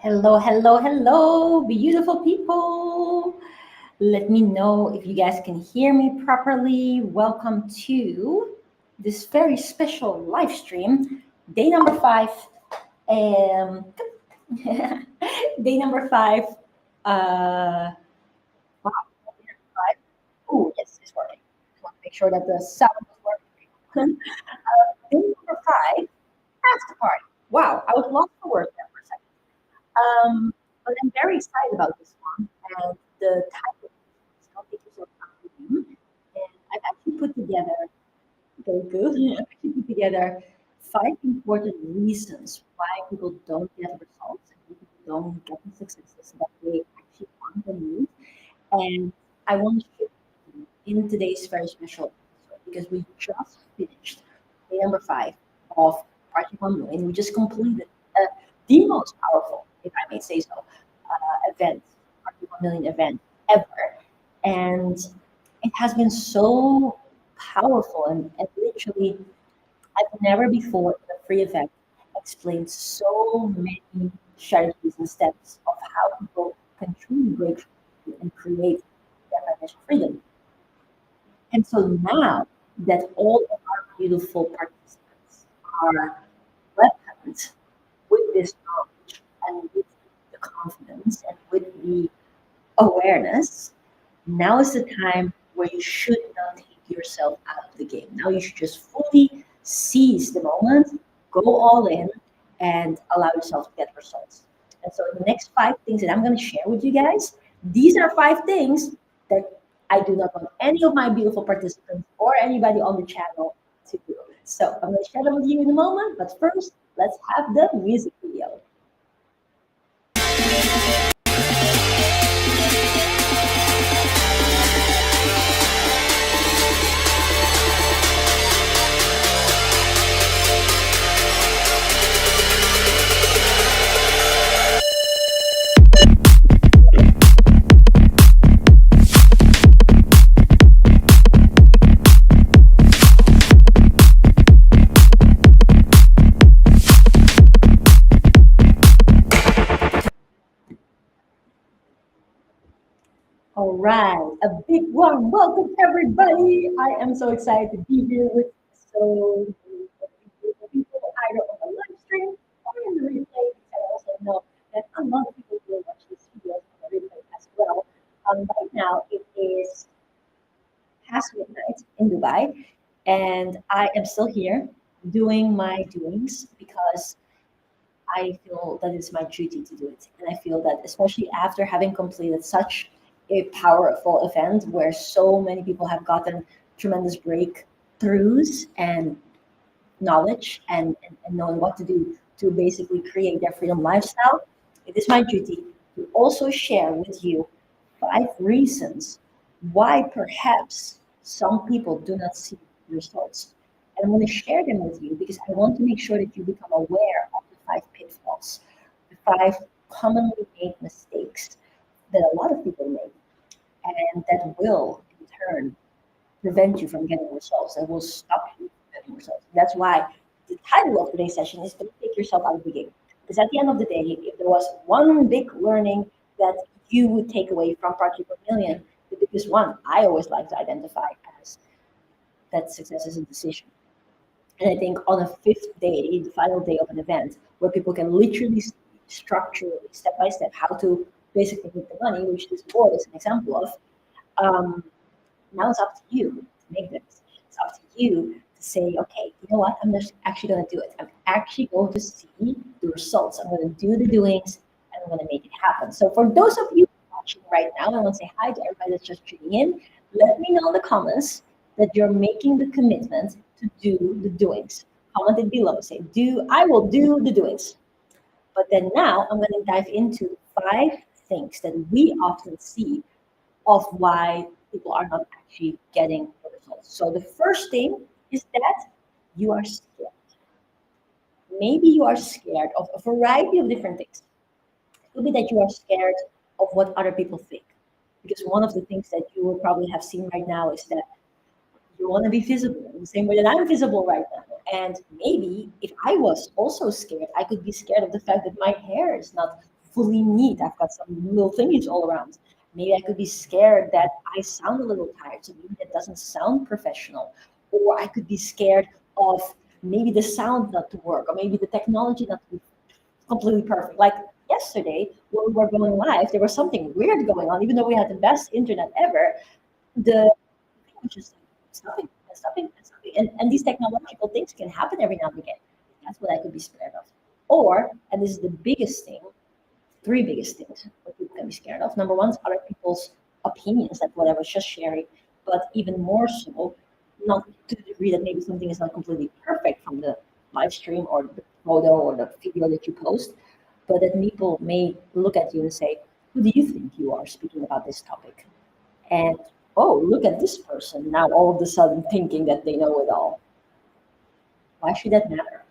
Hello, hello, hello, beautiful people. Let me know if you guys can hear me properly. Welcome to this very special live stream, day number five. Um, day number five. Wow, day number five. Oh, yes, it's working. Just want to make sure that the sound is working. Day number five, Afterparty. Wow, I was lost for words there for a second. But I'm very excited about this one. And the title is Don't Take Yourself Out of the Game. And I've actually put together, very good, I've actually put together five important reasons why people don't get results and people don't get the successes that they actually want and need. And I want to share with you in today's very special episode because we just finished day number five of Project 1 Million. We just completed the most powerful, if I may say so, event, Project 1 Million event ever. And it has been so powerful and literally I've never before in a free event explained so many strategies and steps of how people can truly break free and create their financial freedom. And so now that all of our beautiful participants are welcomed with this knowledge and with the confidence and with the awareness, now is the time where you should not take yourself out of the game. Now you should just fully seize the moment, go all in, and allow yourself to get results. And so, the next five things that I'm going to share with you guys, these are five things that I do not want any of my beautiful participants or anybody on the channel to do. So, I'm going to share them with you in a moment, but first, let's have the music video. All right, a big warm welcome, everybody. I am so excited to be here with so many beautiful people, either on the live stream or in the replay. Because I also know that a lot of people will watch this video on the replay as well. Right now, it is past midnight in Dubai, and I am still here doing my doings because I feel that it's my duty to do it. And I feel that, especially after having completed such a powerful event where so many people have gotten tremendous breakthroughs and knowledge and knowing what to do to basically create their freedom lifestyle, it is my duty to also share with you five reasons why perhaps some people do not see results. And I'm going to share them with you because I want to make sure that you become aware of the five pitfalls, the five commonly made mistakes that a lot of people make, and that will, in turn, prevent you from getting results, that will stop you from getting results. That's why the title of today's session is Don't Take Yourself Out of the Game. Because at the end of the day, if there was one big learning that you would take away from Project 1 Million, the biggest one I always like to identify as that success is a decision. And I think on a fifth day, the final day of an event, where people can literally structure step by step how to basically make the money, which this board is an example of, um, now it's up to you to make the decision. It's up to you to say, okay, you know what? I'm just actually going to do it. I'm actually going to see the results. I'm going to do the doings and I'm going to make it happen. So for those of you watching right now, I want to say hi to everybody that's just tuning in. Let me know in the comments that you're making the commitment to do the doings. Comment it below. Say, I will do the doings. But then now I'm going to dive into five things that we often see of why people are not actually getting the results. So the first thing is that you are scared. Maybe you are scared of a variety of different things. It could be that you are scared of what other people think. Because one of the things that you will probably have seen right now is that you want to be visible in the same way that I'm visible right now. And maybe if I was also scared, I could be scared of the fact that my hair is not fully neat. I've got some little thingies all around. Maybe I could be scared that I sound a little tired, so maybe that doesn't sound professional. Or I could be scared of maybe the sound not to work, or maybe the technology not to be completely perfect. Like yesterday, when we were going live, there was something weird going on, even though we had the best internet ever. The thing was just stopping and stopping and stopping. And these technological things can happen every now and again. That's what I could be scared of. Or, and this is the biggest thing, three biggest things what people can be scared of. Number one is other people's opinions, like what I was just sharing, but even more so, not to the degree that maybe something is not completely perfect from the live stream or the photo or the video that you post, but that people may look at you and say, who do you think you are speaking about this topic? And oh, look at this person now all of a sudden thinking that they know it all. Why should that matter?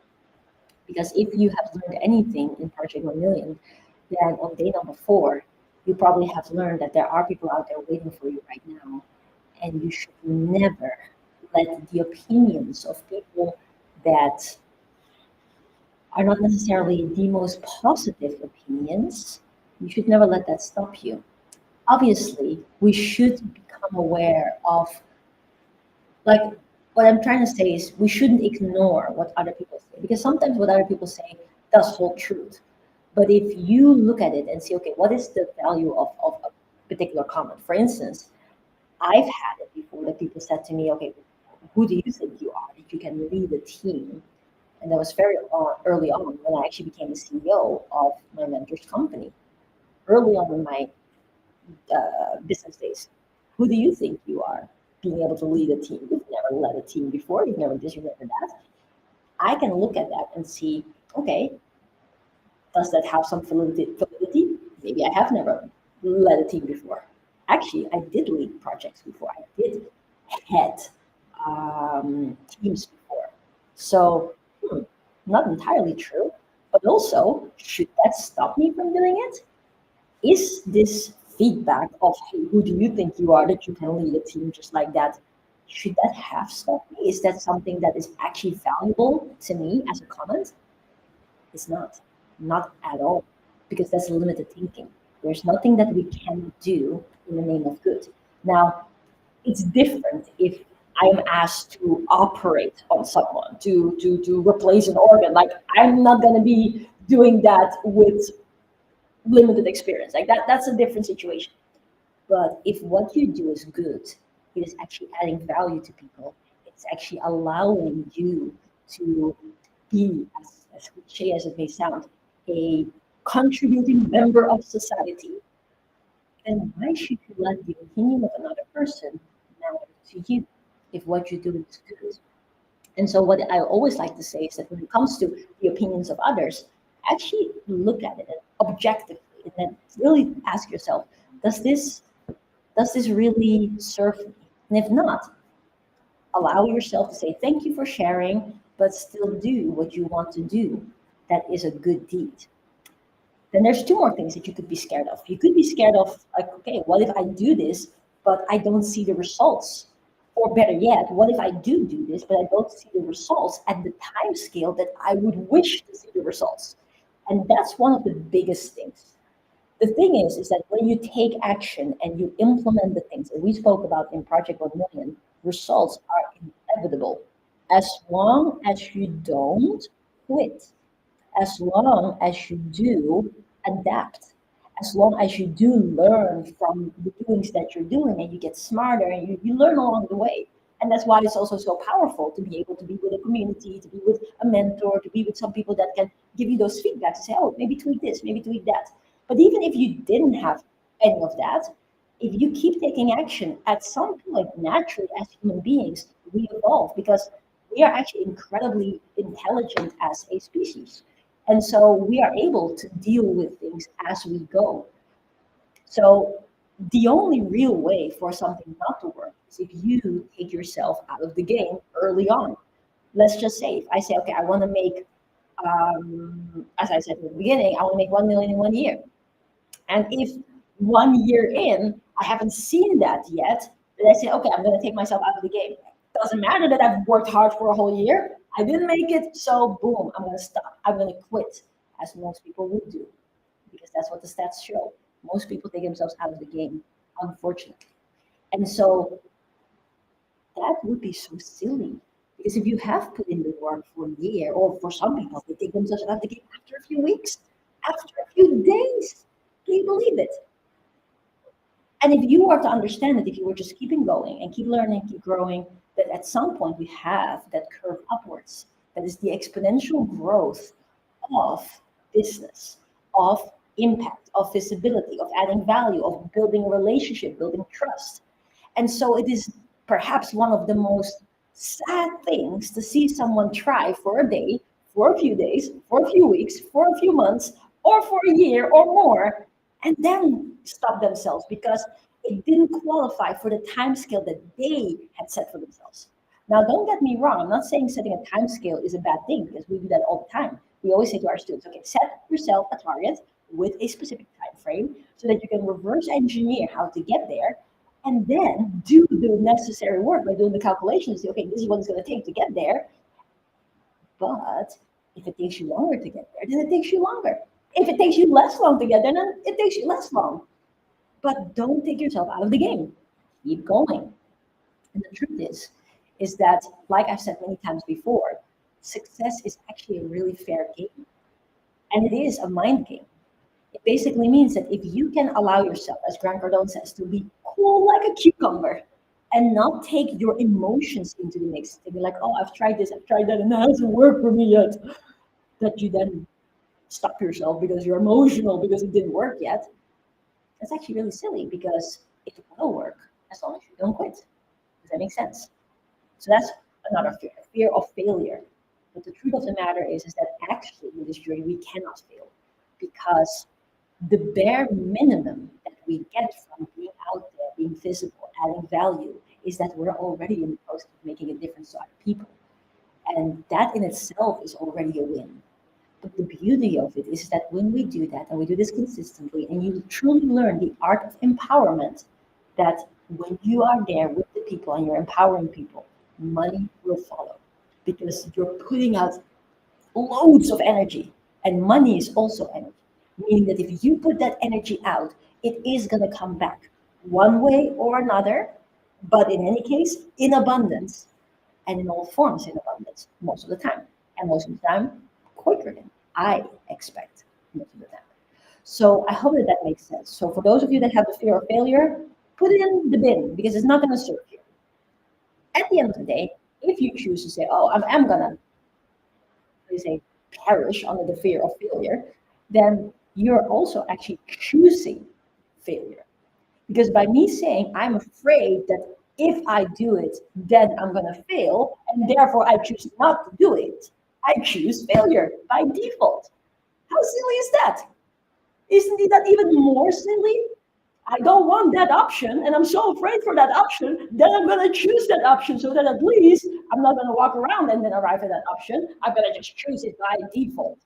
Because if you have learned anything in Project 1 Million, then on day number 4, you probably have learned that there are people out there waiting for you right now. And you should never let the opinions of people that are not necessarily the most positive opinions, you should never let that stop you. Obviously, we should become aware of, like, what I'm trying to say is we shouldn't ignore what other people say, because sometimes what other people say does hold truth. But if you look at it and see, okay, what is the value of a particular comment? For instance, I've had it before that people said to me, okay, who do you think you are that you can lead a team? And that was very early on when I actually became the CEO of my mentor's company. Early on in my business days, who do you think you are being able to lead a team? You've never led a team before. You've never this, you've never that. I can look at that and see, okay, does that have some validity? Maybe I have never led a team before. Actually, I did lead projects before. I did head teams before. So, not entirely true. But also, should that stop me from doing it? Is this feedback of, hey, who do you think you are that you can lead a team just like that? Should that have stopped me? Is that something that is actually valuable to me as a comment? It's not at all, because that's limited thinking. There's nothing that we can do in the name of good. Now, it's different if I am asked to operate on someone, to replace an organ. Like, I'm not going to be doing that with limited experience. Like that's a different situation. But if what you do is good, it is actually adding value to people. It's actually allowing you to be, as cliche as it may sound, a contributing member of society. Then why should you let the opinion of another person matter to you if what you do is good? And so what I always like to say is that when it comes to the opinions of others, actually look at it objectively and then really ask yourself, does this really serve me? And if not, allow yourself to say thank you for sharing, but still do what you want to do. That is a good deed. Then there's two more things that you could be scared of. You could be scared of, like, okay, what if I do this, but I don't see the results? Or better yet, what if I do this, but I don't see the results at the time scale that I would wish to see the results? And that's one of the biggest things. The thing is that when you take action and you implement the things that we spoke about in Project 1 Million, results are inevitable as long as you don't quit, as long as you do adapt, as long as you do learn from the doings that you're doing and you get smarter and you learn along the way. And that's why it's also so powerful to be able to be with a community, to be with a mentor, to be with some people that can give you those feedbacks and say, oh, maybe tweak this, maybe tweak that. But even if you didn't have any of that, if you keep taking action, at some point, naturally, as human beings, we evolve because we are actually incredibly intelligent as a species. And so we are able to deal with things as we go. So the only real way for something not to work is if you take yourself out of the game early on. Let's just say, if I say, okay, I want to make, as I said in the beginning, I want to make 1 million in 1 year. And if 1 year in, I haven't seen that yet, then I say, okay, I'm going to take myself out of the game. Doesn't matter that I've worked hard for a whole year. I didn't make it, so boom, I'm going to stop. I'm going to quit, as most people would do. because that's what the stats show. Most people take themselves out of the game, unfortunately. And so that would be so silly. Because if you have put in the work for a year, or for some people, they take themselves out of the game after a few weeks, after a few days. Can you believe it? And if you are to understand that if you were just keeping going and keep learning, keep growing, that at some point we have that curve upwards. That is the exponential growth of business, of impact, of visibility, of adding value, of building a relationship, building trust. And so it is perhaps one of the most sad things to see someone try for a day, for a few days, for a few weeks, for a few months, or for a year or more, and then stop themselves because it didn't qualify for the time scale that they had set for themselves. Now, don't get me wrong. I'm not saying setting a time scale is a bad thing because we do that all the time. We always say to our students, okay, set yourself a target with a specific time frame so that you can reverse engineer how to get there and then do the necessary work by doing the calculations. Say, okay, this is what it's going to take to get there. But if it takes you longer to get there, then it takes you longer. If it takes you less long to get there, then it takes you less long. But don't take yourself out of the game. Keep going. And the truth is that, like I've said many times before, success is actually a really fair game. And it is a mind game. It basically means that if you can allow yourself, as Grant Cardone says, to be cool like a cucumber and not take your emotions into the mix, to be like, oh, I've tried this, I've tried that, and that hasn't worked for me yet, that you then stop yourself because you're emotional because it didn't work yet. That's actually really silly because it will work as long as you don't quit. Does that make sense? So that's another fear of failure. But the truth of the matter is that actually in this journey, we cannot fail because the bare minimum that we get from being out there, being visible, adding value, is that we're already in the process of making a difference to other people. And that in itself is already a win. But the beauty of it is that when we do that, and we do this consistently, and you truly learn the art of empowerment, that when you are there with the people and you're empowering people, money will follow because you're putting out loads of energy, and money is also energy. Meaning that if you put that energy out, it is going to come back one way or another, but in any case, in abundance and in all forms in abundance most of the time. And most of the time, quicker than I expect most of the time. So I hope that that makes sense. So for those of you that have the fear of failure, put it in the bin because it's not going to serve you. At the end of the day, if you choose to say, oh, I'm going to, say, perish under the fear of failure, then you're also actually choosing failure. Because by me saying, I'm afraid that if I do it, then I'm going to fail, and therefore I choose not to do it, I choose failure by default. How silly is that? Isn't that even more silly? I don't want that option, and I'm so afraid for that option, then I'm going to choose that option so that at least I'm not going to walk around and then arrive at that option. I'm going to just choose it by default.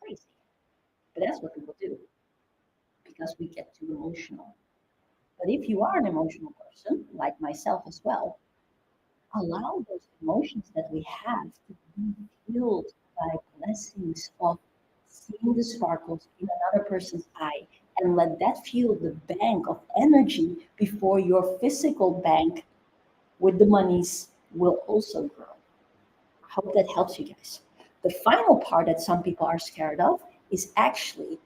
Crazy. But that's what people do because we get too emotional. But if you are an emotional person, like myself as well, allow those emotions that we have to be fueled by blessings of seeing the sparkles in another person's eye and let that fuel the bank of energy before your physical bank with the monies will also grow. I hope that helps you guys. The final part that some people are scared of is actually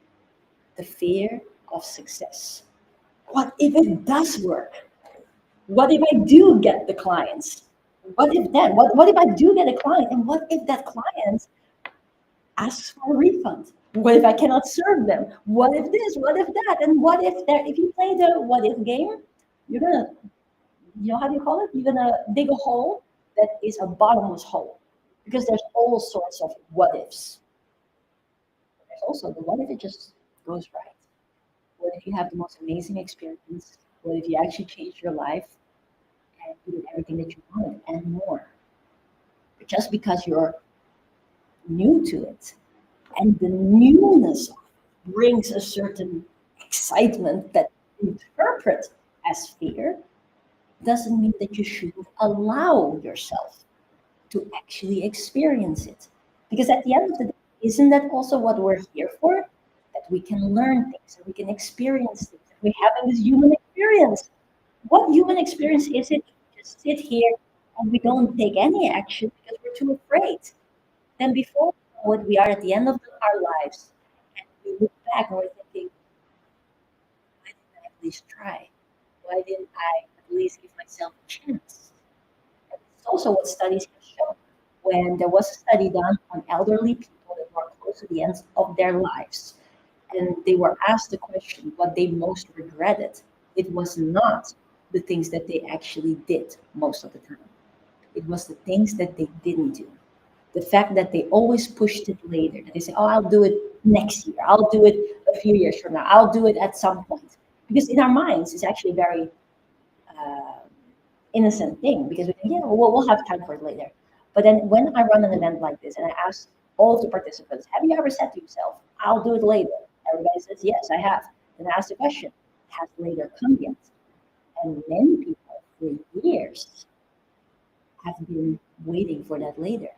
the fear of success. What if it does work? What if I do get the clients? What if then? What if I do get a client? And what if that client asks for a refund? What if I cannot serve them? What if this? What if that? And what if there? If you play the what if game, you're gonna, you know how do you call it? You're gonna dig a hole that is a bottomless hole because there's all sorts of what ifs. There's also the what if it just goes right? What if you have the most amazing experience? What if you actually change your life and you did everything that you wanted and more? But just because you're new to it and the newness brings a certain excitement that you interpret as fear, doesn't mean that you shouldn't allow yourself to actually experience it. Because at the end of the day, isn't that also what we're here for? That we can learn things, that we can experience things. That we have in this human experience. What human experience is it? We just sit here and we don't take any action because we're too afraid. Then before we know it, we are at the end of our lives, and we look back and we're thinking, why didn't I at least try? Why didn't I at least give myself a chance? And it's also what studies have shown. When there was a study done on elderly people that were close to the end of their lives, and they were asked the question what they most regretted, it was not the things that they actually did most of the time. It was the things that they didn't do. The fact that they always pushed it later, that they say, oh, I'll do it next year, I'll do it a few years from now, I'll do it at some point. Because in our minds, it's actually very uh, innocent thing because we think, yeah, we'll have time for it later. But then when I run an event like this and I ask all of the participants, have you ever said to yourself, I'll do it later? Everybody says, yes, I have. Then I ask the question, has later come yet? And many people for years have been waiting for that later.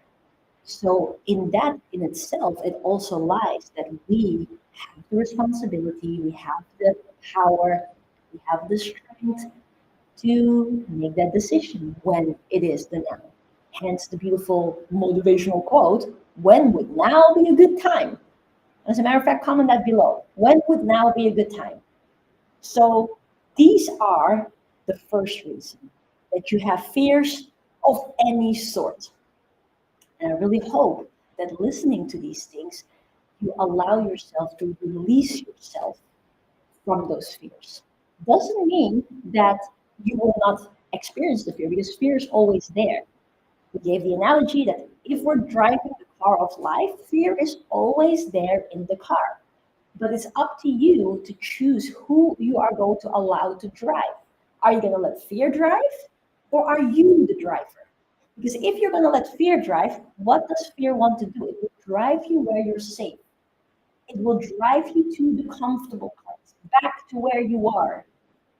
So in that in itself, it also lies that we have the responsibility, we have the power, we have the strength to make that decision when it is the now. Hence the beautiful motivational quote, when would now be a good time? As a matter of fact, comment that below. When would now be a good time? So these are the first reason that you have fears of any sort. And I really hope that listening to these things, you allow yourself to release yourself from those fears. Doesn't mean that you will not experience the fear because fear is always there. We gave the analogy that if we're driving the car of life, fear is always there in the car. But it's up to you to choose who you are going to allow to drive. Are you going to let fear drive or are you the driver? Because if you're going to let fear drive, what does fear want to do? It will drive you where you're safe. It will drive you to the comfortable place, back to where you are,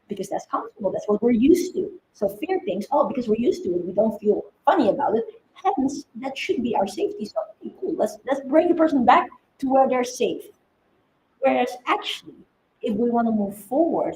because that's comfortable. That's what we're used to. So fear thinks, oh, because we're used to it, we don't feel funny about it. Hence, that should be our safety zone. Okay, cool. Let's bring the person back to where they're safe. Whereas actually, if we want to move forward,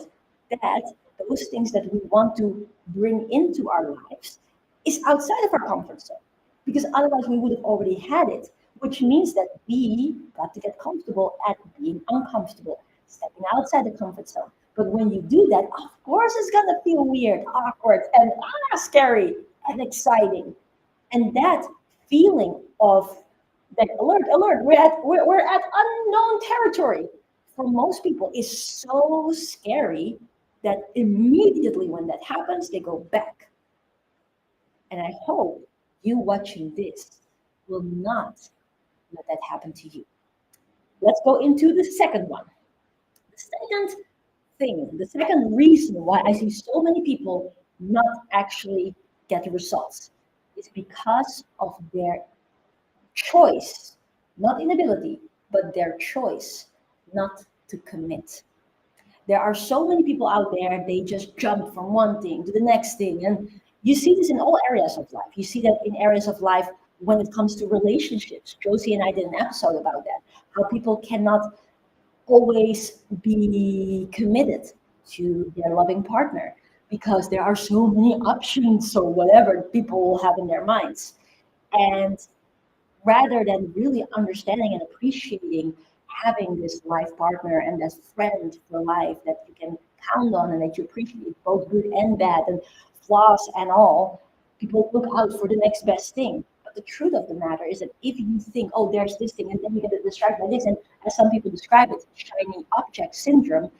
that those things that we want to bring into our lives is outside of our comfort zone. Because otherwise we would have already had it, which means that we got to get comfortable at being uncomfortable, stepping outside the comfort zone. But when you do that, of course it's gonna feel weird, awkward, and scary and exciting. And that feeling of that alert, alert, we're at unknown territory for most people is so scary that immediately when that happens, they go back. And I hope you watching this will not let that happen to you. Let's go into the second one. The second thing, the second reason why I see so many people not actually get results is because of their choice, not inability, but their choice not to commit. There are so many people out there, they just jump from one thing to the next thing. And you see this in all areas of life. You see that in areas of life when it comes to relationships. Josie and I did an episode about that, how people cannot always be committed to their loving partner because there are so many options or whatever people will have in their minds. And rather than really understanding and appreciating having this life partner and that friend for life that you can count on and that you appreciate both good and bad and flaws and all, people look out for the next best thing. But the truth of the matter is that if you think, oh, there's this thing, and then you get distracted by this, and as some people describe it, shiny object syndrome,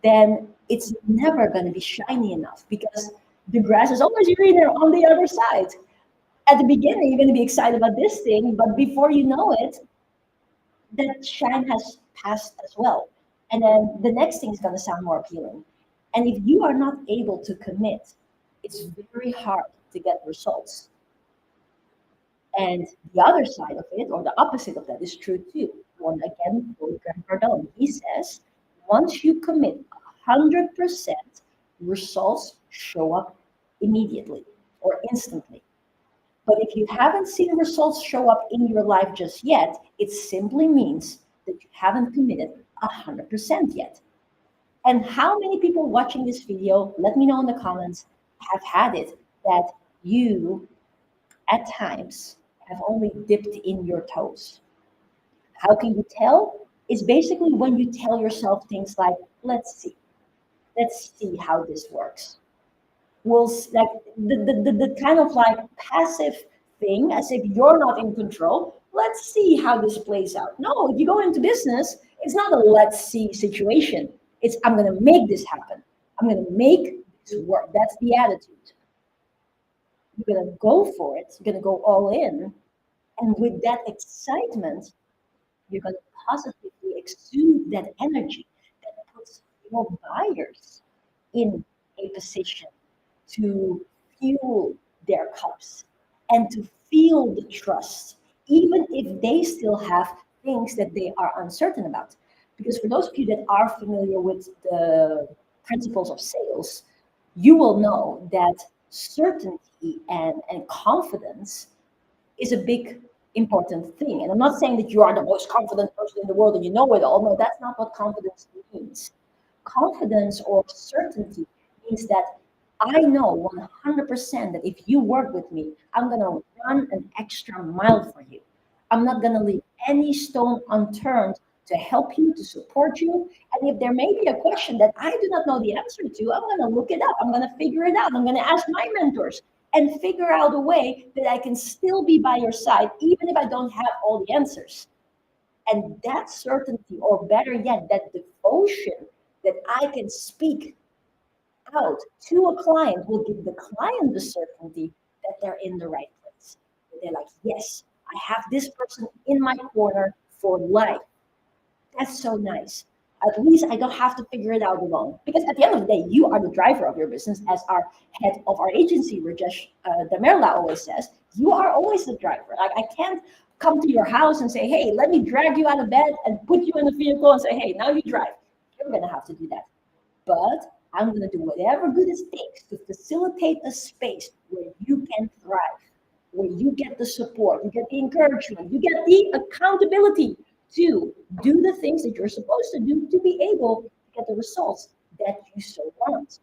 then it's never going to be shiny enough because the grass is always greener on the other side. At the beginning, you're going to be excited about this thing, but before you know it, that shine has passed as well. And then the next thing is going to sound more appealing. And if you are not able to commit, it's very hard to get results. And the other side of it, or the opposite of that, is true too. One again, Grant Cardone, he says, once you commit 100%, results show up immediately or instantly. But if you haven't seen results show up in your life just yet, it simply means that you haven't committed 100% yet. And how many people watching this video, let me know in the comments, have had it that you at times have only dipped in your toes? How can you tell? It's basically when you tell yourself things like, let's see how this works. Like the kind of like passive thing, as if you're not in control. Let's see how this plays out. No, if you go into business, it's not a let's see situation. It's I'm going to make this happen. I'm going to make this work. That's the attitude. You're going to go for it. You're going to go all in. And with that excitement, you're going to positively exude that energy that puts your buyers in a position to fuel their cups and to feel the trust, even if they still have things that they are uncertain about. Because for those of you that are familiar with the principles of sales, you will know that certainty and confidence is a big important thing. And I'm not saying that you are the most confident person in the world and you know it all. No, that's not what confidence means. Confidence or certainty means that I know 100% that if you work with me, I'm going to run an extra mile for you. I'm not going to leave any stone unturned to help you, to support you. And if there may be a question that I do not know the answer to, I'm going to look it up. I'm going to figure it out. I'm going to ask my mentors and figure out a way that I can still be by your side, even if I don't have all the answers. And that certainty, or better yet, that devotion that I can speak out to a client will give the client the certainty that they're in the right place. They're like, yes, I have this person in my corner for life. That's so nice. At least I don't have to figure it out alone. Because at the end of the day, you are the driver of your business, as our head of our agency, Rajesh Damerla, always says. You are always the driver. Like, I can't come to your house and say, hey, let me drag you out of bed and put you in the vehicle and say, hey, now you drive. You're going to have to do that. But I'm going to do whatever good it takes to facilitate a space where you can thrive, where you get the support, you get the encouragement, you get the accountability to do the things that you're supposed to do to be able to get the results that you so want.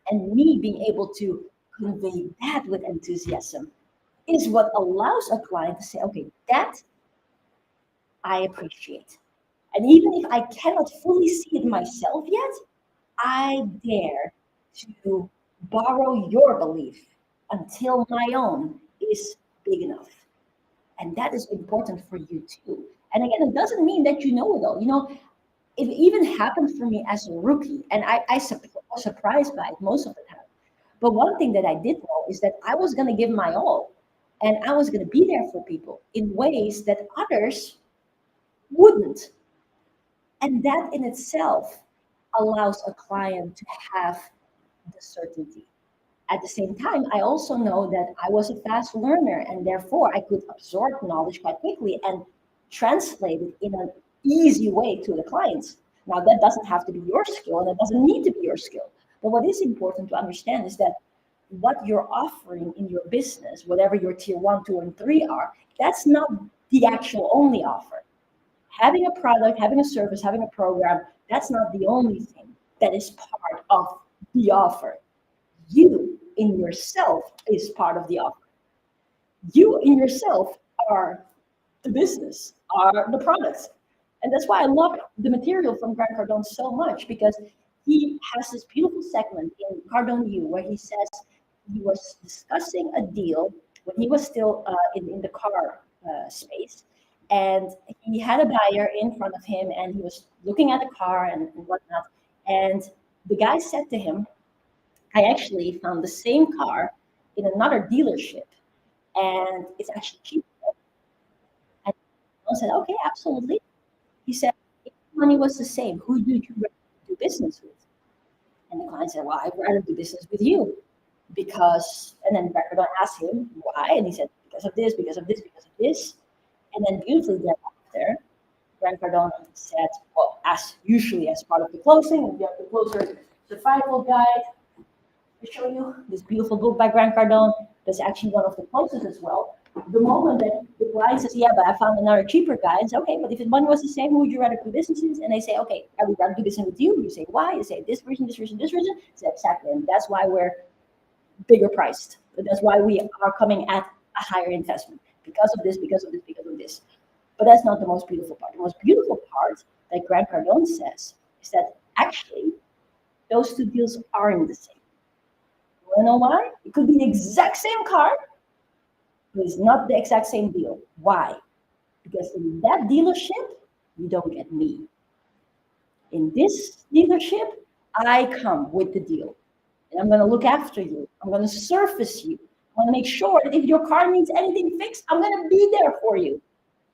And me being able to convey that with enthusiasm is what allows a client to say, okay, that I appreciate. And even if I cannot fully see it myself yet, I dare to borrow your belief until my own is big enough. And that is important for you too. And again, it doesn't mean that you know it all. You know, it even happened for me as a rookie, and I was surprised by it most of the time. But one thing that I did know is that I was going to give my all, and I was going to be there for people in ways that others wouldn't. And that in itself allows a client to have the certainty. At the same time, I also know that I was a fast learner, and therefore I could absorb knowledge quite quickly and translate it in an easy way to the clients. Now, that doesn't have to be your skill, and it doesn't need to be your skill. But what is important to understand is that what you're offering in your business, whatever your tier 1, 2, and 3 are, that's not the actual only offer. Having a product, having a service, having a program, that's not the only thing that is part of the offer. You in yourself is part of the offer. You in yourself are the business, are the products. And that's why I love the material from Grant Cardone so much, because he has this beautiful segment in Cardone U where he says he was discussing a deal when he was still in the car space. And he had a buyer in front of him, and he was looking at the car and whatnot. And the guy said to him, I actually found the same car in another dealership, and it's actually cheaper. And I said, okay, absolutely. He said, if the money was the same, who would you rather do business with? And the client said, well, I'd rather do business with you. Because, and then Cardone asked him why, and he said, because of this, because of this, because of this. And then beautifully thereafter, Grant Cardone said, well, as usually as part of the closing, we have the closer survival guide. To show you this beautiful book by Grant Cardone. That's actually one of the closest as well. The moment that the client says, yeah, but I found another cheaper guy, it's okay, but if the money was the same, who would you rather do business with? And they say, okay, I would rather do business with you. You say, why? You say, this reason, this reason, this reason. Say, exactly. And that's why we're bigger priced. That's why we are coming at a higher investment because of this, because of this, because of this. But that's not the most beautiful part. The most beautiful part, like Grant Cardone says, is that actually those two deals aren't the same. You wanna know why? It could be the exact same car, but it's not the exact same deal. Why? Because in that dealership, you don't get me. In this dealership, I come with the deal. And I'm going to look after you. I'm going to surface you. I'm going to make sure that if your car needs anything fixed, I'm going to be there for you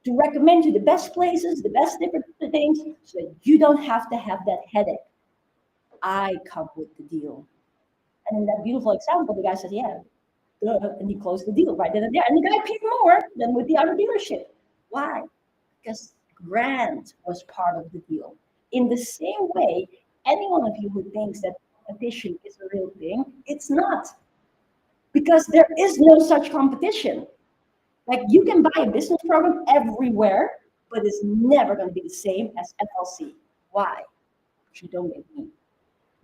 to recommend you the best places, the best different things, so that you don't have to have that headache. I come with the deal. And in that beautiful example, the guy says, yeah, duh, and he closed the deal right then and there. And the guy paid more than with the other dealership. Why? Because Grant was part of the deal. In the same way, any one of you who thinks that competition is a real thing, it's not. Because there is no such competition. Like you can buy a business program everywhere, but it's never going to be the same as FLC. Why? Because you don't get me.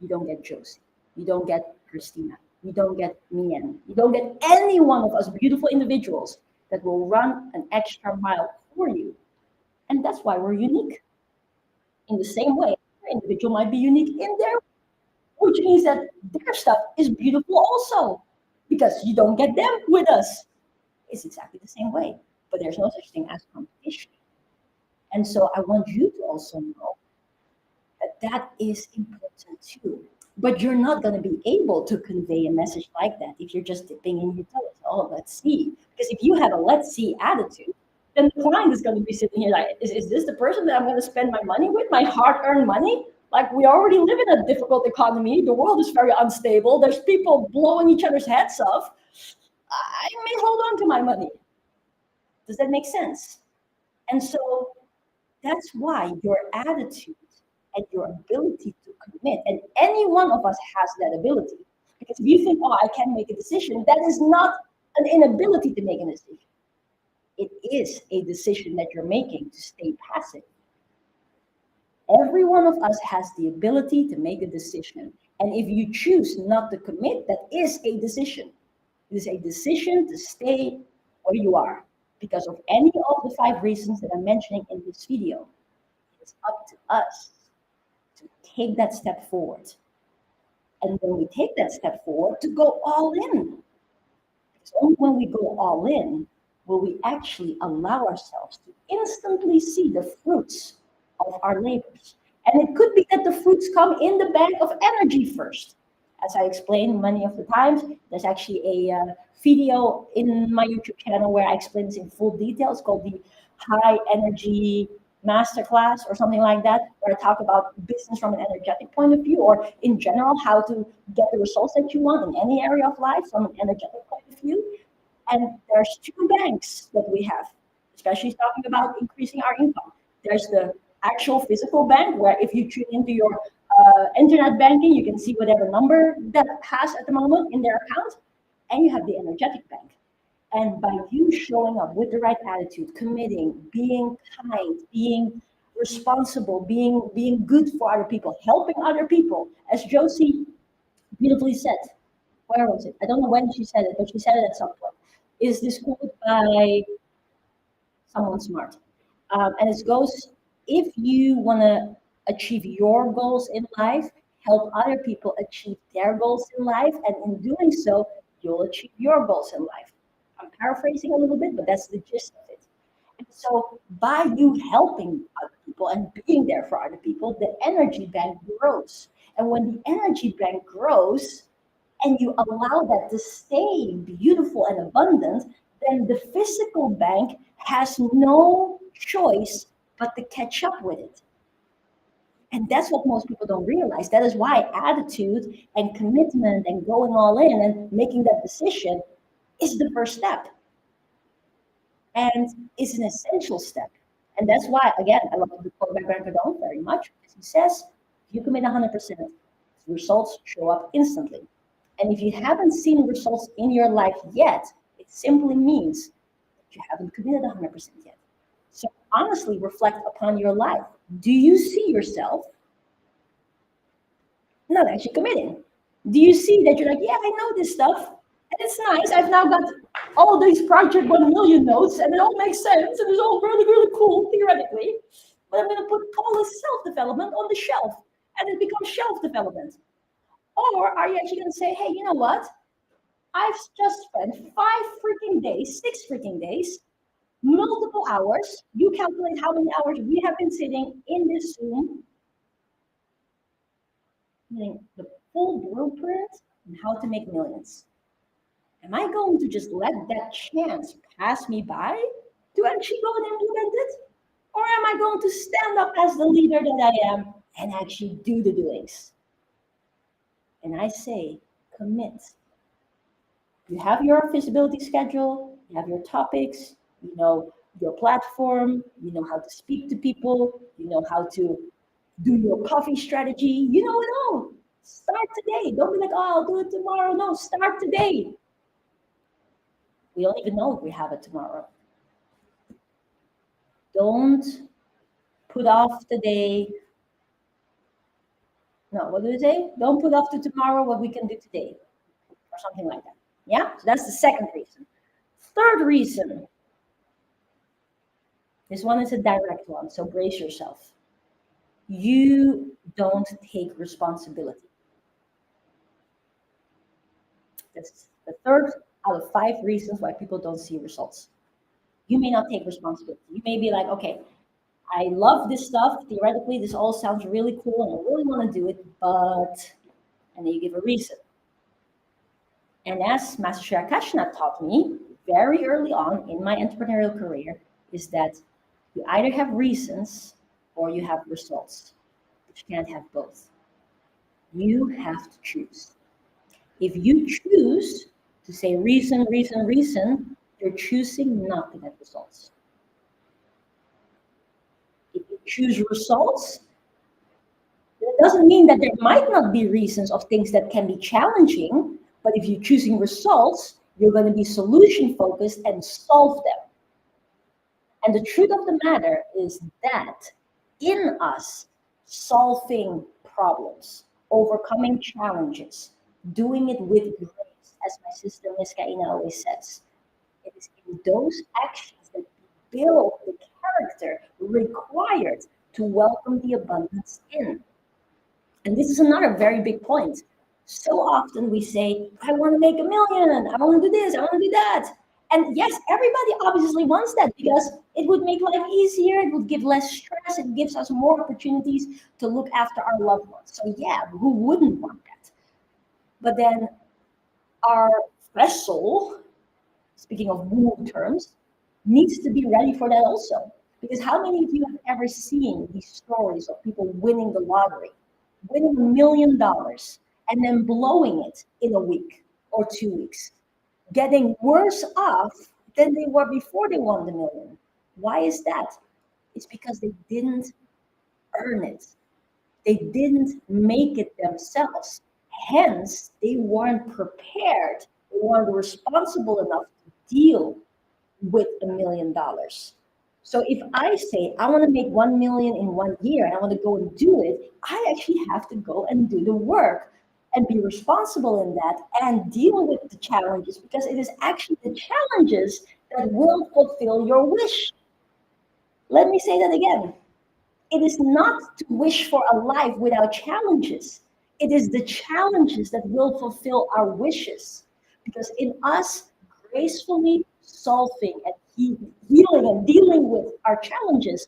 You don't get Josie. You don't get Christina. You don't get Myann. You don't get any one of us beautiful individuals that will run an extra mile for you. And that's why we're unique. In the same way, an individual might be unique in their, which means that their stuff is beautiful also, because you don't get them with us. It's exactly the same way, but there's no such thing as competition. And so I want you to also know that that is important too. But you're not going to be able to convey a message like that if you're just dipping in your toes. Oh, let's see. Because if you have a let's see attitude, then the client is going to be sitting here like, is this the person that I'm going to spend my money with, my hard-earned money? Like we already live in a difficult economy. The world is very unstable. There's people blowing each other's heads off. I may hold on to my money. Does that make sense? And so that's why your attitude and your ability to commit, and any one of us has that ability. Because if you think, oh, I can't make a decision, that is not an inability to make a decision. It is a decision that you're making to stay passive. Every one of us has the ability to make a decision. And if you choose not to commit, that is a decision. It is a decision to stay where you are because of any of the 5 reasons that I'm mentioning in this video. It's up to us to take that step forward. And when we take that step forward, to go all in. Because only when we go all in will we actually allow ourselves to instantly see the fruits of our labors. And it could be that the fruits come in the bank of energy first. As I explained many of the times, there's actually a video in my YouTube channel where I explain this in full detail. It's called the High Energy Masterclass or something like that, where I talk about business from an energetic point of view, or in general, how to get the results that you want in any area of life from an energetic point of view. And there's 2 banks that we have, especially talking about increasing our income. There's the actual physical bank, where if you tune into your internet banking, you can see whatever number that has at the moment in their account. And you have the energetic bank. And by you showing up with the right attitude, committing, being kind, being responsible, being good for other people, helping other people, as Josie beautifully said. Where was it? I don't know when she said it, but she said it at some point. Is this quote by someone smart? And it goes, if you want to achieve your goals in life, help other people achieve their goals in life. And in doing so, you'll achieve your goals in life. I'm paraphrasing a little bit, but that's the gist of it. And so by you helping other people and being there for other people, the energy bank grows. And when the energy bank grows, and you allow that to stay beautiful and abundant, then the physical bank has no choice but to catch up with it. And that's what most people don't realize. That is why attitude and commitment and going all in and making that decision is the first step. And it's an essential step. And that's why, again, I love the quote by Grant Cardone very much. Because he says, if you commit 100%, results show up instantly. And if you haven't seen results in your life yet, it simply means but you haven't committed 100% yet. So honestly, reflect upon your life. Do you see yourself not actually committing? Do you see that you're like, yeah, I know this stuff, and it's nice. I've now got all these Project 1 million notes, and it all makes sense, and it's all really, really cool theoretically. But I'm going to put all this self development on the shelf, and it becomes shelf development. Or are you actually going to say, hey, you know what? I've just spent 5 freaking days, 6 freaking days, multiple hours. You calculate how many hours we have been sitting in this Zoom, getting the full blueprint on how to make millions. Am I going to just let that chance pass me by to actually go and implement it? Or am I going to stand up as the leader that I am and actually do the doings? And I say, commit. You have your visibility schedule, you have your topics, you know your platform, you know how to speak to people, you know how to do your coffee strategy, you know it all. Start today. Don't be like, oh, I'll do it tomorrow. No, start today. We don't even know if we have it tomorrow. Don't put off today. No, what do they say? Don't put off to tomorrow what we can do today, or something like that. Yeah, so that's the second reason. Third reason, this one is a direct one, so brace yourself. You don't take responsibility. That's the third out of 5 reasons why people don't see results. You may not take responsibility. You may be like, okay, I love this stuff. Theoretically, this all sounds really cool and I really want to do it, but, and then you give a reason. And as Master Shri Akashna taught me very early on in my entrepreneurial career, is that you either have reasons or you have results, but you can't have both. You have to choose. If you choose to say reason, reason, reason, you're choosing not to get results. If you choose results, it doesn't mean that there might not be reasons of things that can be challenging, but if you're choosing results, you're going to be solution focused and solve them. And the truth of the matter is that in us, solving problems, overcoming challenges, doing it with grace, as my sister Miss Kaina always says, it is in those actions that build the character required to welcome the abundance in. And this is another very big point. So often we say, I want to make 1 million, I want to do this, I want to do that. And yes, everybody obviously wants that because it would make life easier, it would give less stress, it gives us more opportunities to look after our loved ones. So yeah, who wouldn't want that? But then our vessel, speaking of woo terms, needs to be ready for that also. Because how many of you have ever seen these stories of people winning the lottery, winning $1 million, and then blowing it in a week or 2 weeks, getting worse off than they were before they won the million? Why is that? It's because they didn't earn it. They didn't make it themselves. Hence, they weren't prepared. They weren't responsible enough to deal with $1 million. So if I say I want to make 1 million in 1 year and I want to go and do it, I actually have to go and do the work and be responsible in that and deal with the challenges, because it is actually the challenges that will fulfill your wish. Let me say that again. It is not to wish for a life without challenges. It is the challenges that will fulfill our wishes. Because in us gracefully solving and healing and dealing with our challenges,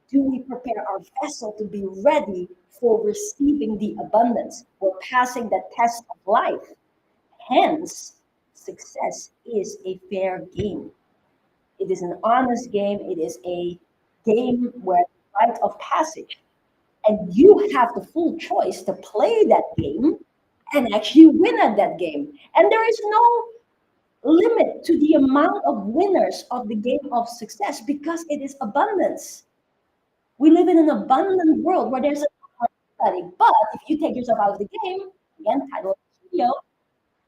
do we prepare our vessel to be ready for receiving the abundance or passing that test of life? Hence, success is a fair game. It is an honest game. It is a game where rite of passage. And you have the full choice to play that game and actually win at that game. And there is no limit to the amount of winners of the game of success because it is abundance. We live in an abundant world where there's enough for everybody. But if you take yourself out of the game, again, title of the video,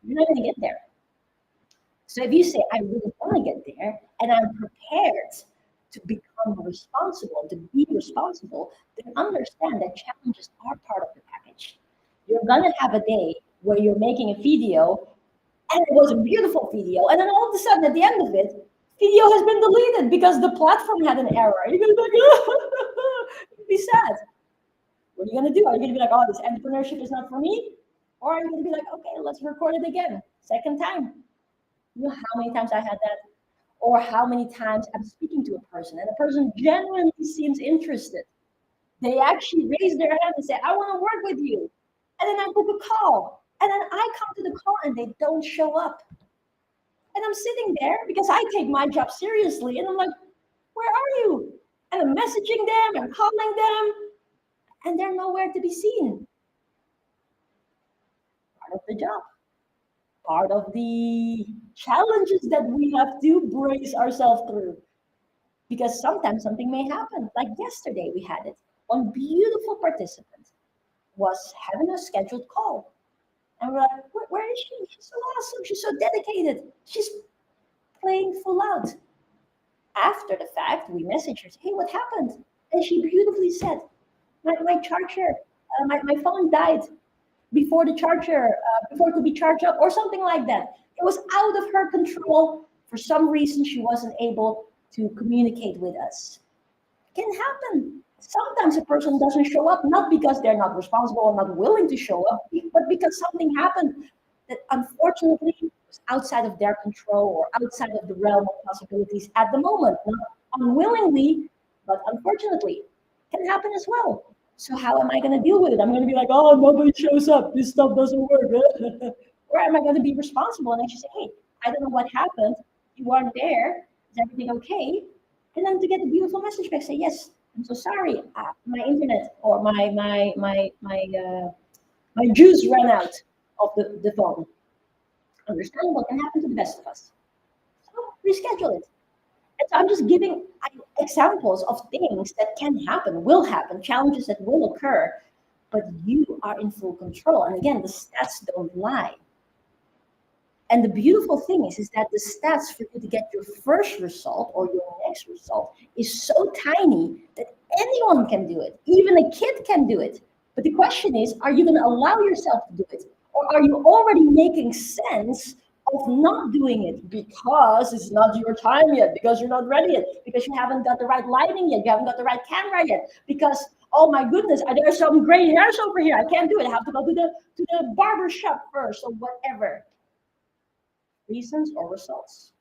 you're not going to get there. So if you say, I really want to get there and I'm prepared to become responsible, to be responsible, then understand that challenges are part of the package. You're going to have a day where you're making a video and it was a beautiful video. And then all of a sudden at the end of it, video has been deleted because the platform had an error. You're going to be like, you'd be sad. What are you going to do? Are you going to be like, oh, this entrepreneurship is not for me? Or are you going to be like, okay, let's record it again, second time? You know how many times I had that? Or how many times I'm speaking to a person and the person genuinely seems interested. They actually raise their hand and say, I want to work with you. And then I book a call. And then I come to the call and they don't show up. And I'm sitting there because I take my job seriously. And I'm like, where are you? And I'm messaging them and calling them. And they're nowhere to be seen. Part of the job. Part of the challenges that we have to brace ourselves through. Because sometimes something may happen. Like yesterday, we had it. One beautiful participant was having a scheduled call. And we're like, where is she? She's so awesome. She's so dedicated. She's playing full out. After the fact, we messaged her, hey, what happened? And she beautifully said, my charger, my phone died before the charger, before it could be charged up or something like that. It was out of her control. For some reason, she wasn't able to communicate with us. It can happen. Sometimes a person doesn't show up, not because they're not responsible or not willing to show up, but because something happened that unfortunately was outside of their control or outside of the realm of possibilities at the moment. Not unwillingly, but unfortunately, can happen as well. So how am I going to deal with it? I'm going to be like, oh, nobody shows up. This stuff doesn't work. Or am I going to be responsible and actually say, hey, I don't know what happened. You weren't there. Is everything okay? And then to get a beautiful message back, say, yes, I'm so sorry. My internet or my juice ran out of the phone. Understandable, can happen to the best of us. So reschedule it. And so I'm just giving examples of things that can happen, will happen, challenges that will occur, but you are in full control. And again, the stats don't lie. And the beautiful thing is that the stats for you to get your first result or your next result is so tiny that anyone can do it. Even a kid can do it. But the question is, are you going to allow yourself to do it? Or are you already making sense of not doing it because it's not your time yet, because you're not ready yet, because you haven't got the right lighting yet, you haven't got the right camera yet, because, oh my goodness, there's some gray hairs over here. I can't do it. I have to go to the barber shop first or whatever. Reasons or results?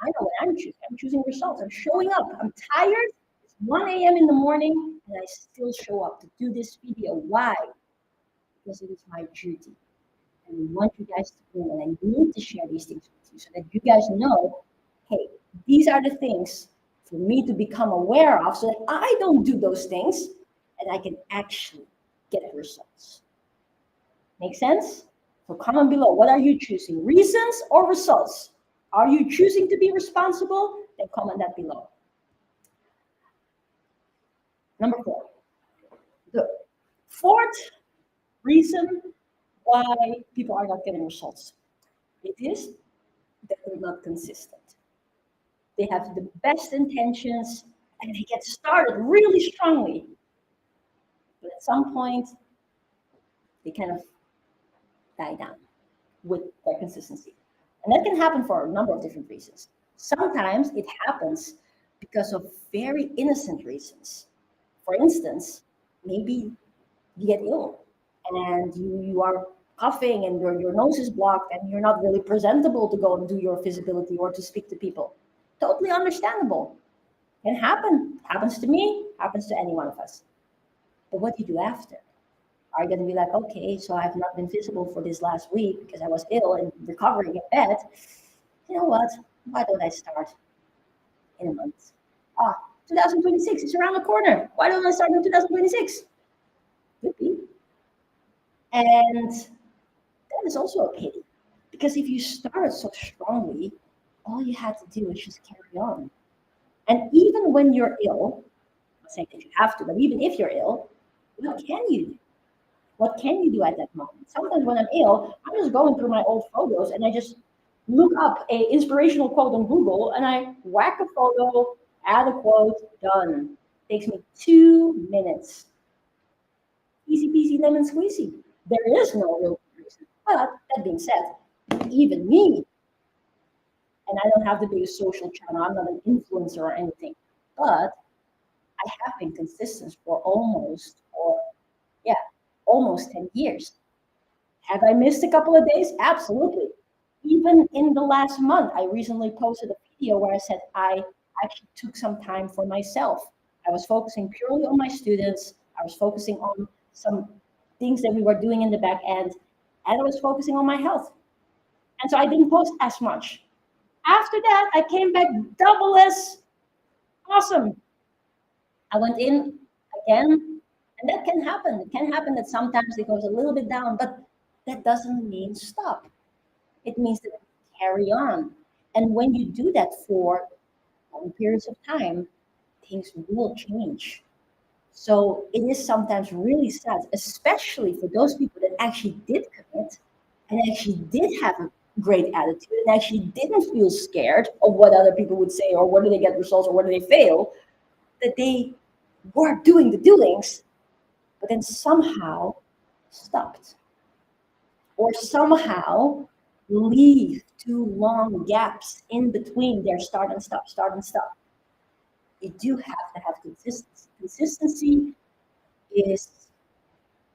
I know what I'm choosing. I'm choosing results. I'm showing up. I'm tired. It's 1 a.m. in the morning, and I still show up to do this video. Why? Because it is my duty. And I want you guys to know, and I need to share these things with you so that you guys know, hey, these are the things for me to become aware of so that I don't do those things and I can actually get results. Make sense? So comment below, what are you choosing? Reasons or results? Are you choosing to be responsible? Then comment that below. Number 4. The fourth reason why people are not getting results. It is that they're not consistent. They have the best intentions and they get started really strongly. But at some point, they kind of die down with their consistency. And that can happen for a number of different reasons. Sometimes it happens because of very innocent reasons. For instance, maybe you get ill and you are coughing and your nose is blocked and you're not really presentable to go and do your visibility or to speak to people. Totally understandable. Can happen. Happens to me, happens to any one of us. But what do you do after? Are you going to be like, okay, so I've not been visible for this last week because I was ill and recovering in bed. You know what? Why don't I start in a month? 2026 is around the corner. Why don't I start in 2026? Could be. And that is also a pity. Because if you start so strongly, all you had to do is just carry on. And even when you're ill, I'm not saying that you have to, but even if you're ill, what can you do? What can you do at that moment? Sometimes when I'm ill, I'm just going through my old photos and I just look up a inspirational quote on Google, and I whack a photo, add a quote, done. Takes me 2 minutes. Easy peasy lemon squeezy. There is no real reason. But that being said, even me, and I don't have the biggest social channel, I'm not an influencer or anything, but I have been consistent for yeah, almost 10 years. Have I missed a couple of days? Absolutely. Even in the last month, I recently posted a video where I said I actually took some time for myself. I was focusing purely on my students. I was focusing on some things that we were doing in the back end, and I was focusing on my health. And so I didn't post as much. After that, I came back double as awesome. I went in again, and that can happen. It can happen that sometimes it goes a little bit down, but that doesn't mean stop. It means that carry on. And when you do that for long periods of time, things will change. So it is sometimes really sad, especially for those people that actually did commit and actually did have a great attitude and actually didn't feel scared of what other people would say or whether they get results or whether they fail, that they were doing the doings, but then somehow stopped or somehow leave too long gaps in between their start and stop, start and stop. You do have to have consistency. Consistency is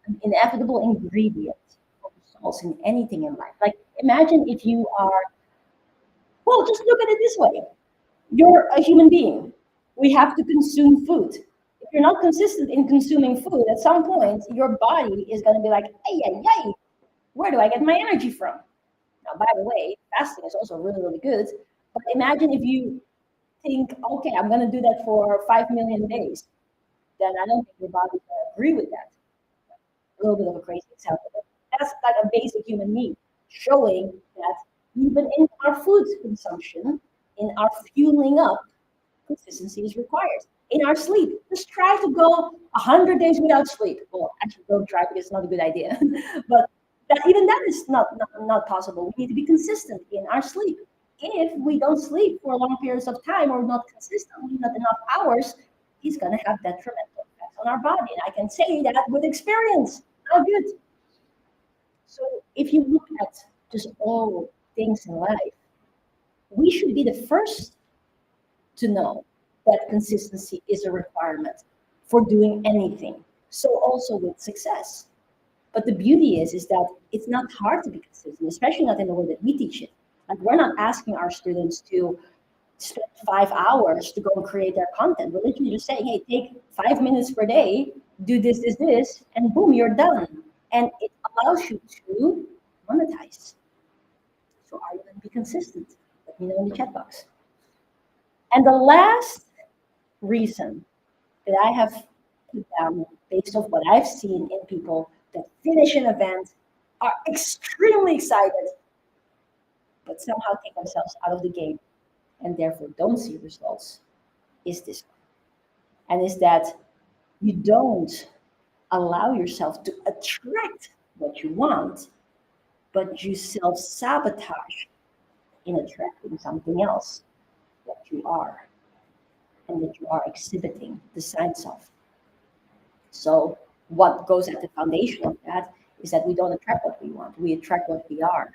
an inevitable ingredient for results in anything in life. Like imagine if you are, well, just look at it this way. You're a human being. We have to consume food. If you're not consistent in consuming food, at some point your body is going to be like, hey, hey, hey, where do I get my energy from? Now, by the way, fasting is also really, really good. But imagine if you think, okay, I'm going to do that for 5 million days, then I don't think your body will agree with that. A little bit of a crazy example, but that's like a basic human need, showing that even in our food consumption, in our fueling up, consistency is required. In our sleep, just try to go 100 days without sleep. Well, actually, don't try because it's not a good idea. But even that is not possible. We need to be consistent in our sleep. If we don't sleep for long periods of time or not consistently, not enough hours, it's going to have detrimental effects on our body. And I can say that with experience. Not good. So if you look at just all things in life, we should be the first to know that consistency is a requirement for doing anything. So also with success. But the beauty is that it's not hard to be consistent, especially not in the way that we teach it. Like we're not asking our students to spend 5 hours to go and create their content. We're literally just saying, hey, take 5 minutes per day, do this, and boom, you're done. And it allows you to monetize. So are you going to be consistent? Let me know in the chat box. And the last reason that I have put down based off what I've seen in people that finish an event, are extremely excited, but somehow take themselves out of the game and therefore don't see results, is this one. And is that you don't allow yourself to attract what you want, but you self-sabotage in attracting something else that you are and that you are exhibiting the signs of. So what goes at the foundation of that is that we don't attract what we want, we attract what we are.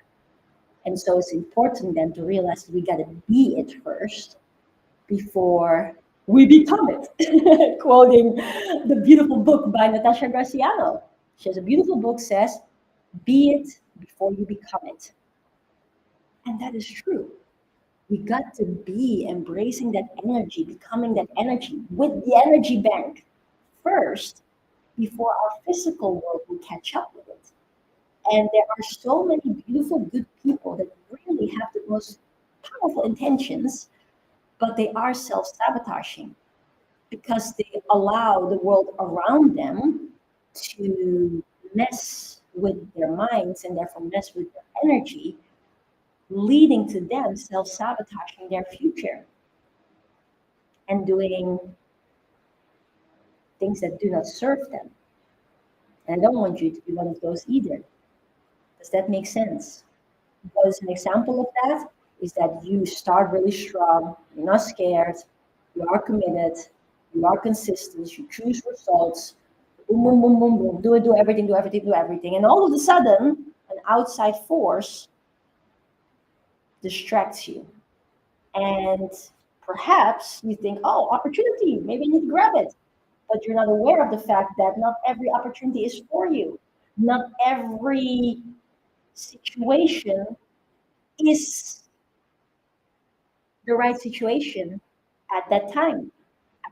And so it's important then to realize that we got to be it first before we become it. Quoting the beautiful book by Natasha Graciano. She has a beautiful book says, be it before you become it. And that is true. We got to be embracing that energy, becoming that energy with the energy bank first before our physical world will catch up with it. And there are so many beautiful, good people that really have the most powerful intentions, but they are self sabotaging because they allow the world around them to mess with their minds and therefore mess with their energy, leading to them self sabotaging their future and doing things that do not serve them. And I don't want you to be one of those either. Does that make sense? What is an example of that? Is that you start really strong, you're not scared, you are committed, you are consistent, you choose results, boom, boom, boom, boom, boom, do it, do everything, do everything, do everything. And all of a sudden, an outside force distracts you. And perhaps you think, oh, opportunity, maybe I need to grab it. But you're not aware of the fact that not every opportunity is for you. Not every situation is the right situation at that time.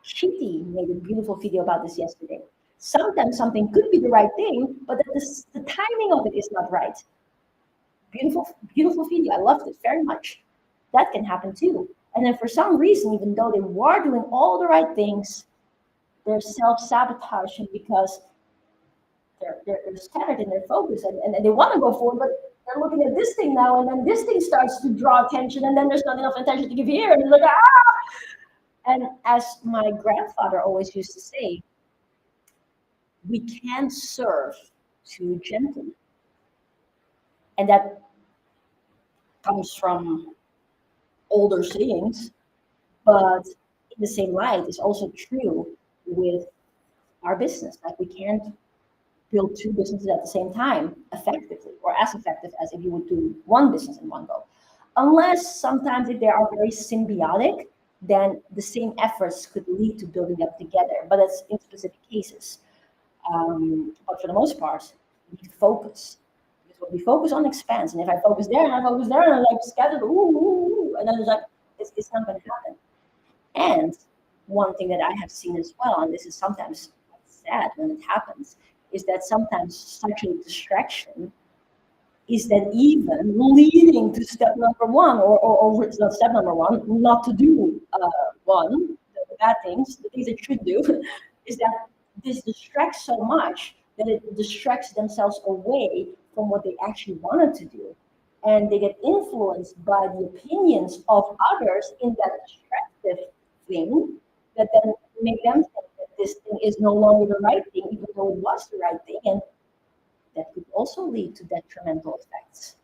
Shiti made a beautiful video about this yesterday. Sometimes something could be the right thing, but the timing of it is not right. Beautiful, beautiful video. I loved it very much. That can happen too. And then for some reason, even though they were doing all the right things, they're self-sabotaging because they're scattered in their focus and they want to go forward, but they're looking at this thing now, and then this thing starts to draw attention, and then there's not enough attention to give here, and they're like, ah! And as my grandfather always used to say, we can't serve two gentlemen. And that comes from older sayings, but in the same light is also true with our business. Like we can't build two businesses at the same time effectively, or as effective as if you would do one business in one go. Unless sometimes if they are very symbiotic, then the same efforts could lead to building them together, but that's in specific cases. But for the most part, we need to focus. Because when we focus on expands, and if I focus there and I focus there and I like scattered, and then it's like, it's not going to happen. And one thing that I have seen as well, and this is sometimes sad when it happens, is that sometimes such a distraction is that even leading to step number one, or it's not step number one, not to do the bad things, the things that you should do, is that this distracts so much that it distracts themselves away from what they actually wanted to do. And they get influenced by the opinions of others in that distractive thing that then make them think that this thing is no longer the right thing, even though it was the right thing. And that could also lead to detrimental effects.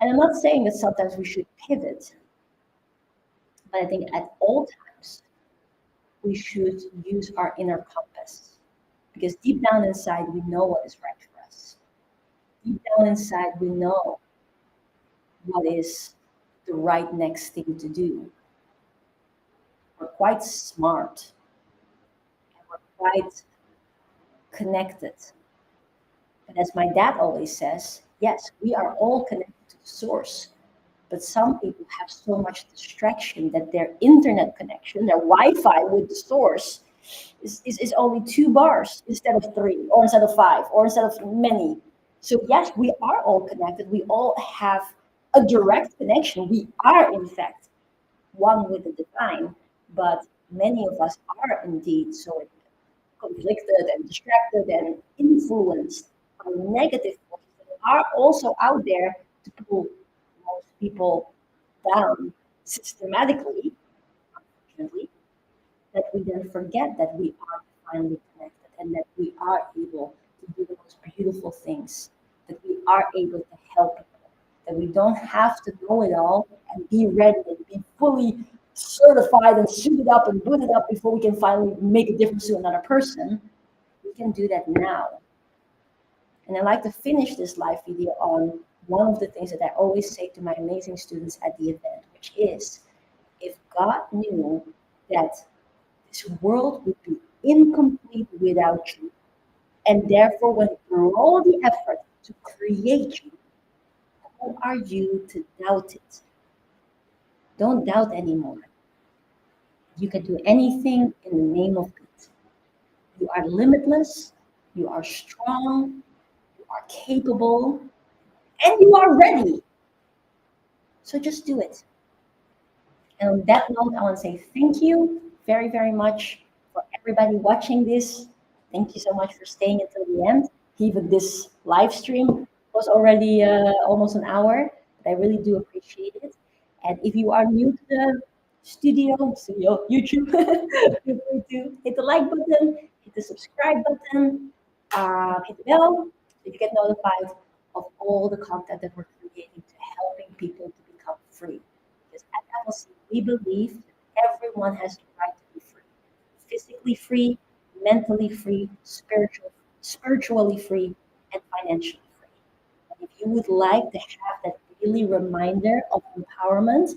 And I'm not saying that sometimes we should pivot, but I think at all times we should use our inner compass, because deep down inside we know what is right for us. Deep down inside we know what is the right next thing to do. We're quite smart, and we're quite connected. And as my dad always says, yes, we are all connected to the source, but some people have so much distraction that their internet connection, their Wi-Fi with the source, is only 2 bars instead of 3, or instead of 5, or instead of many. So yes, we are all connected. We all have a direct connection. We are, in fact, one with the divine, but many of us are indeed so conflicted and distracted and influenced by negative forces that are also out there to pull most people down systematically, unfortunately, that we then forget that we are divinely connected and that we are able to do the most beautiful things, that we are able to help people, that we don't have to know it all and be ready and be fully certified and suited up and booted up before we can finally make a difference to another person. We can do that now. And I like to finish this live video on one of the things that I always say to my amazing students at the event, which is, if God knew that this world would be incomplete without you, and therefore went through all the effort to create you, who are you to doubt it? Don't doubt anymore. You can do anything in the name of it. You are limitless, you are strong, you are capable, and you are ready. So just do it. And on that note, I want to say thank you very, very much for everybody watching this. Thank you so much for staying until the end. Even this live stream was already almost an hour, but I really do appreciate it. And if you are new to the studio, YouTube, feel free to hit the like button, hit the subscribe button, hit the bell so you get notified of all the content that we're creating to helping people to become free. Because at LLC, we believe that everyone has the right to be free, physically free, mentally free, spiritually free, and financially free. And if you would like to have that daily reminder of empowerment,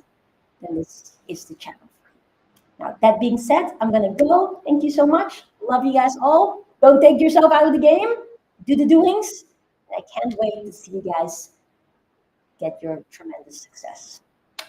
then this is the channel for you. Now, that being said, I'm going to go. Thank you so much. Love you guys all. Don't take yourself out of the game. Do the doings. And I can't wait to see you guys get your tremendous success. Bye.